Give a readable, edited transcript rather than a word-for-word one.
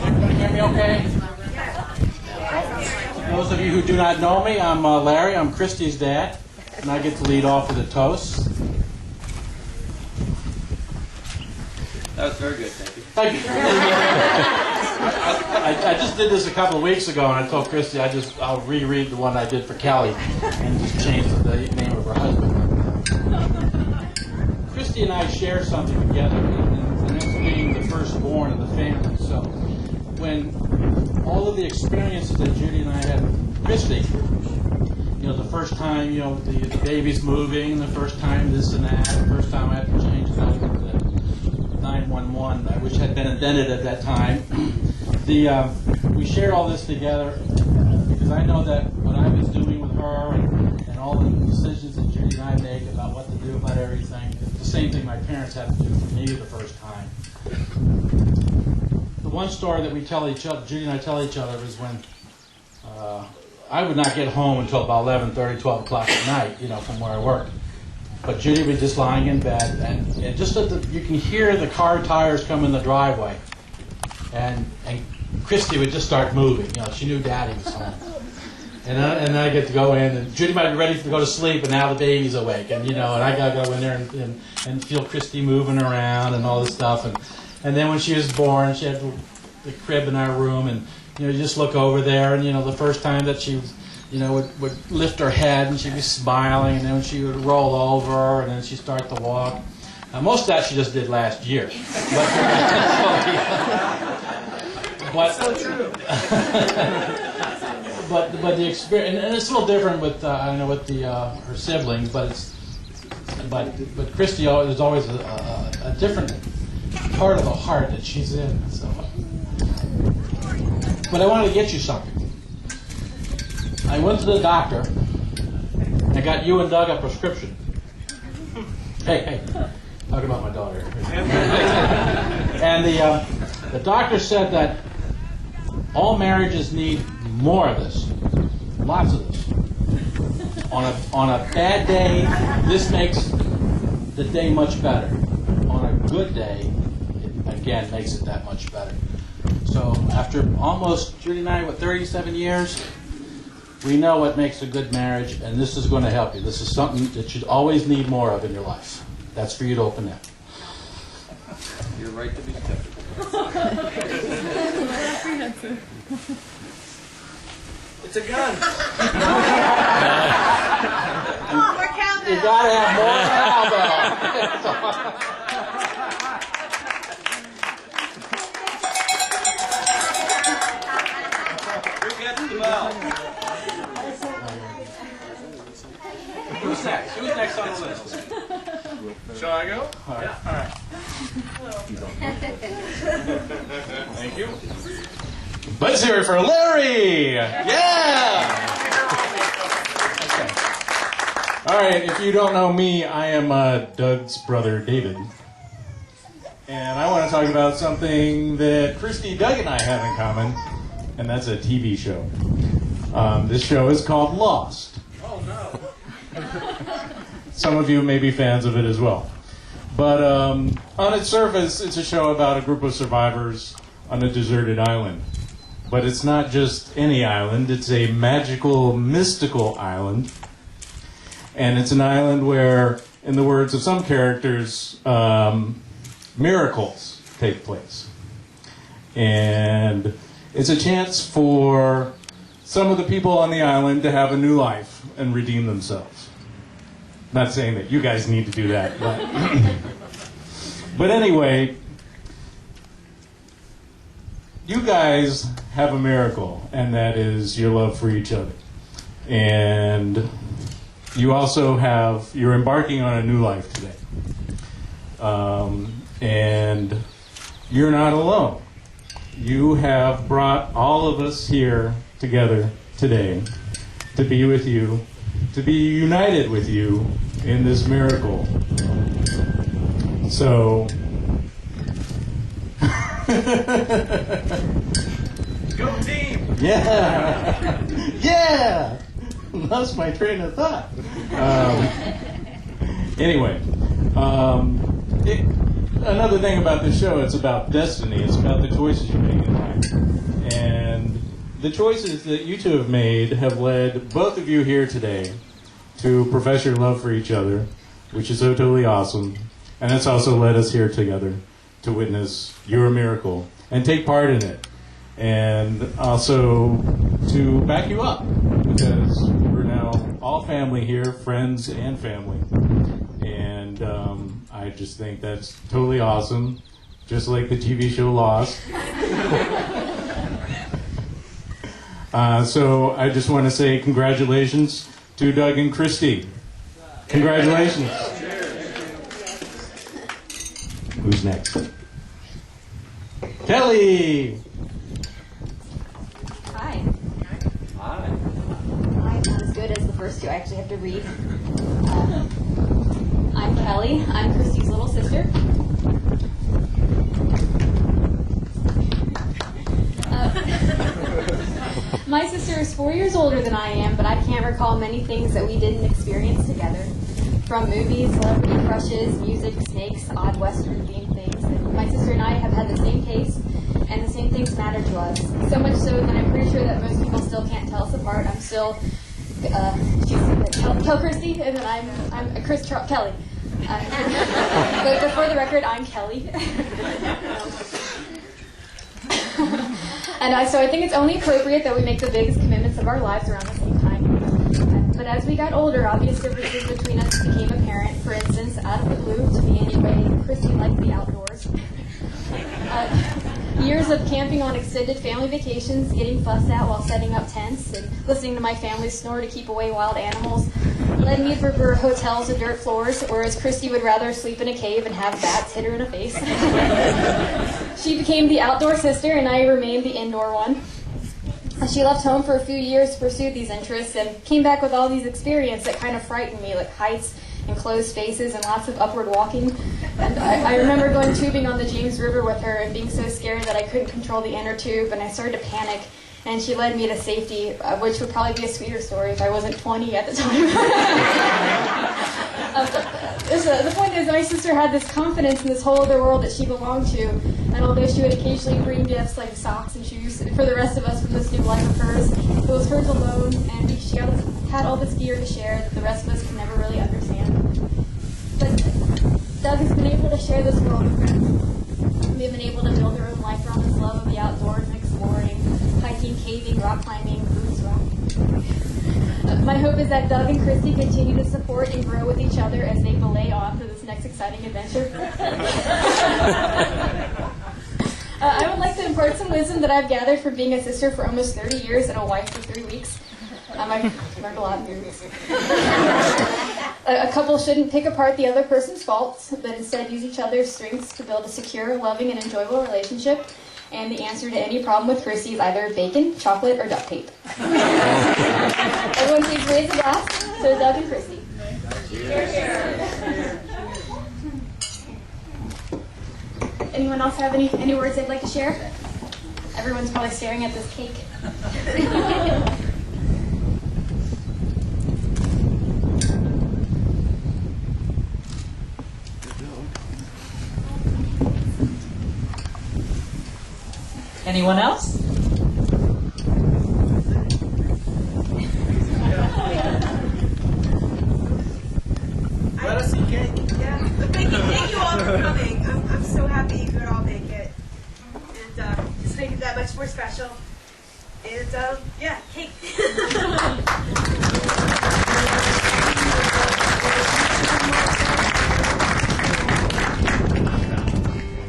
Everybody hear me okay? Those of you who do not know me, I'm Larry. I'm Christie's dad, and I get to lead off with a toast. That was very good, thank you. Thank you. I just did this a couple of weeks ago, and I told Christie I'll reread the one I did for Kelly and just change the name of her husband. Christie and I share something together, and that's being the firstborn of the family. So when all of the experiences that Judy and I had with Christie, the first time, the baby's moving, the first time this and that, the first time I had to change the 911, which had been invented at that time. We shared all this together because I know that what I was doing with her and all the decisions that Judy and I make about what to do about everything, it's the same thing my parents had to do for me the first time. The one story that we tell each other, Judy and I tell each other, is when I would not get home until about 11:30, 12 o'clock at night, from where I worked. But Judy was just lying in bed, and just you can hear the car tires come in the driveway, and Christie would just start moving. She knew Daddy was home, and I get to go in, and Judy might be ready to go to sleep, and now the baby's awake, and I got to go in there and feel Christie moving around and all this stuff, and then when she was born, she had the crib in our room, and you just look over there, and the first time that she would lift her head, and she'd be smiling, and then she would roll over, and then she'd start to walk. Most of that she just did last year. But so true. but the experience, and it's a little different with her siblings, but Christie there's always a different part of the heart that she's in. So, but I wanted to get you something. I went to the doctor. I got you and Doug a prescription. Hey, talk about my daughter. And the doctor said that all marriages need more of this, lots of this. On a bad day, this makes the day much better. On a good day, it again makes it that much better. So after almost, Judy and I, 37 years, we know what makes a good marriage, and this is going to help you. This is something that you always need more of in your life. That's for you to open up. You're right to be skeptical. It's a gun. More cowbell. You got to have more cowbell. Who gets the bell? Who's next? Who's next on the list? Shall I go? All right. Yeah. All right. Thank you. Let's hear it for Larry! Yeah! Okay. All right, if you don't know me, I am Doug's brother, David. And I want to talk about something that Christie, Doug, and I have in common, and that's a TV show. This show is called Lost. Oh, no. Some of you may be fans of it as well. But on its surface, it's a show about a group of survivors on a deserted island. But it's not just any island. It's a magical, mystical island. And it's an island where, in the words of some characters, miracles take place. And it's a chance for some of the people on the island to have a new life and redeem themselves. Not saying that you guys need to do that, but anyway, you guys have a miracle, and that is your love for each other. And you also you're embarking on a new life today. And you're not alone. You have brought all of us here together today to be with you, to be united with you in this miracle. So, Go team! yeah, yeah. Lost my train of thought. Anyway, another thing about this show, it's about destiny. It's about the choices you make in life. And the choices that you two have made have led both of you here today to profess your love for each other, which is so totally awesome. And it's also led us here together to witness your miracle and take part in it. And also to back you up, because we're now all family here, friends and family. And I just think that's totally awesome, just like the TV show Lost. So I just want to say congratulations to Doug and Christie. Congratulations. Who's next? Kelly! Hi. I'm not as good as the first two. I actually have to read. I'm Kelly. I'm Christie's little sister. My sister is 4 years older than I am, but I can't recall many things that we didn't experience together. From movies, celebrity crushes, music, snakes, odd Western themed things. And my sister and I have had the same taste, and the same things matter to us. So much so that I'm pretty sure that most people still can't tell us apart. I'm still Kel Christie, and then I'm Kelly. But for the record, I'm Kelly. And so I think it's only appropriate that we make the biggest commitments of our lives around the same time. But as we got older, obvious differences between us became apparent. For instance, out of the blue, to me anyway, Christie liked the outdoors. Years of camping on extended family vacations, getting fussed at while setting up tents, and listening to my family snore to keep away wild animals led me to prefer hotels and dirt floors, whereas Christie would rather sleep in a cave and have bats hit her in the face. She became the outdoor sister, and I remained the indoor one. She left home for a few years to pursue these interests and came back with all these experiences that kind of frightened me, like heights and closed spaces and lots of upward walking. And I remember going tubing on the James River with her and being so scared that I couldn't control the inner tube, and I started to panic. And she led me to safety, which would probably be a sweeter story if I wasn't 20 at the time. The point is, my sister had this confidence in this whole other world that she belonged to, and although she would occasionally bring gifts like socks and shoes for the rest of us from this new life of hers, it was hers alone, and she had all this gear to share that the rest of us could never really understand. But Doug has been able to share this world with her. We've been able to build our own life around this love of the outdoors and exploring, hiking, caving, rock climbing, boots rock. My hope is that Doug and Christie continue to support and grow with each other as they belay on to this next exciting adventure. I would like to impart some wisdom that I've gathered from being a sister for almost 30 years and a wife for 3 weeks. I've learned a lot in 3 weeks. A couple shouldn't pick apart the other person's faults, but instead use each other's strengths to build a secure, loving, and enjoyable relationship. And the answer to any problem with Christie is either bacon, chocolate, or duct tape. Everyone please raise a glass to Doug and Christie. Cheers. Anyone else have any words they'd like to share? Everyone's probably staring at this cake. Anyone else? Let us see cake. Yeah. Thank you all for coming. I'm so happy you could all make it. And just make it that much more special. And yeah, cake.